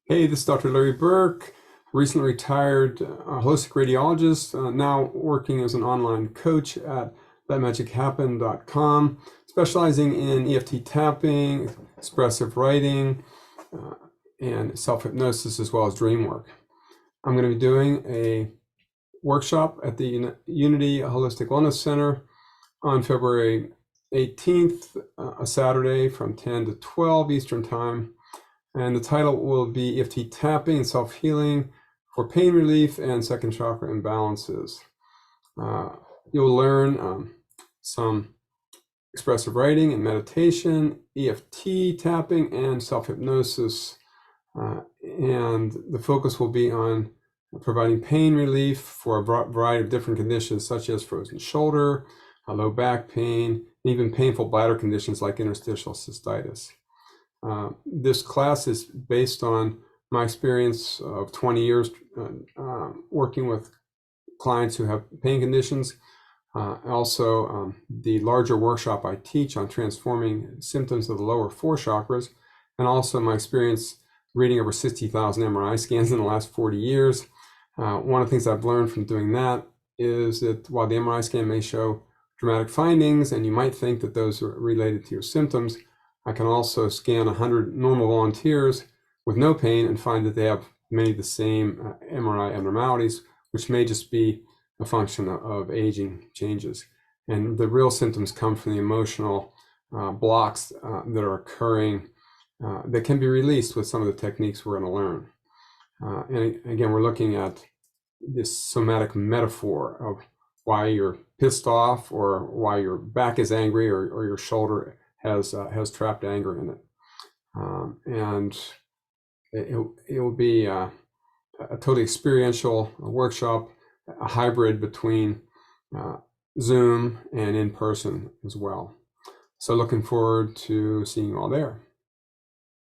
Hey, this is Dr. Larry Burk, recently retired holistic radiologist, now working as an online coach at letmagichappen.com, specializing in EFT tapping, expressive writing, and self-hypnosis, as well as dream work. I'm going to be doing a workshop at the Unity Holistic Wellness Center on February 18th, a Saturday from 10 to 12 Eastern Time. And the title will be EFT Tapping and Self-Healing for Pain Relief and Second Chakra Imbalances. You'll learn some expressive writing and meditation, EFT tapping, and self-hypnosis. And the focus will be on providing pain relief for a variety of different conditions, such as frozen shoulder, low back pain, and even painful bladder conditions like interstitial cystitis. This class is based on my experience of 20 years working with clients who have pain conditions. Also, the larger workshop I teach on transforming symptoms of the lower four chakras, and also my experience reading over 60,000 MRI scans in the last 40 years. One of the things I've learned from doing that is that while the MRI scan may show dramatic findings, and you might think that those are related to your symptoms, I can also scan 100 normal volunteers with no pain and find that they have many of the same MRI abnormalities, which may just be a function of aging changes. And the real symptoms come from the emotional blocks that are occurring that can be released with some of the techniques we're going to learn. And again, we're looking at this somatic metaphor of why you're pissed off, or why your back is angry, or your shoulder has trapped anger in it. And it will be a totally experiential workshop, a hybrid between Zoom and in person as well. So looking forward to seeing you all there.